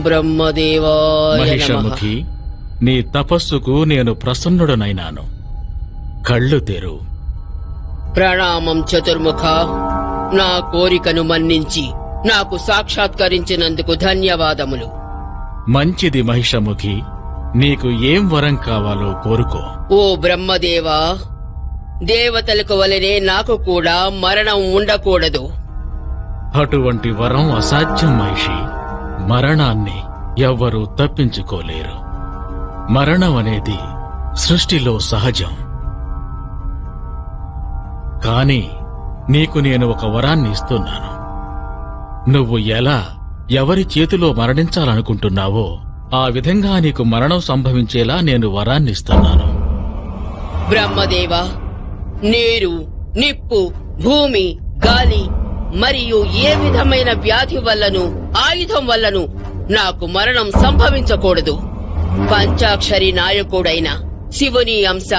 బ్రహ్మదేవాయ నమః. మహిషముఖి, నీ తపస్సుకు నేను ప్రసన్నుడనైనాను. కళ్ళు తెరు. ప్రణామం చతుర్ముఖ. నా కోరికను మన్నించి నాకు సాక్షాత్కరించినందుకు ధన్యవాదములు. మంచిది మహిషముఖి, నీకు ఏం వరం కావాలో కోరుకో. ఓ బ్రహ్మదేవా, దేవతలకు వలనే నాకు కూడా మరణం ఉండకూడదు. అటువంటి వరం అసాధ్యం మహిషి. మరణాన్ని ఎవ్వరూ తప్పించుకోలేరు. మరణం అనేది సృష్టిలో సహజం. కాని నీకు నేను ఒక వరాన్ని ఇస్తున్నాను. నువ్వు ఎలా ఎవరి చేతిలో మరణించాలనుకుంటున్నావో ఆ విధంగా నీకు మరణం సంభవించేలా నేను వరాన్నిస్తున్నాను. బ్రహ్మదేవా, నీరు, నిప్పు, భూమి, గాలి మరియు ఏ విధమైన వ్యాధి వల్లను ఆయుధం వల్లను నాకు మరణం సంభవించకూడదు. పంచాక్షరి నాయకుడైన శివుని అంశ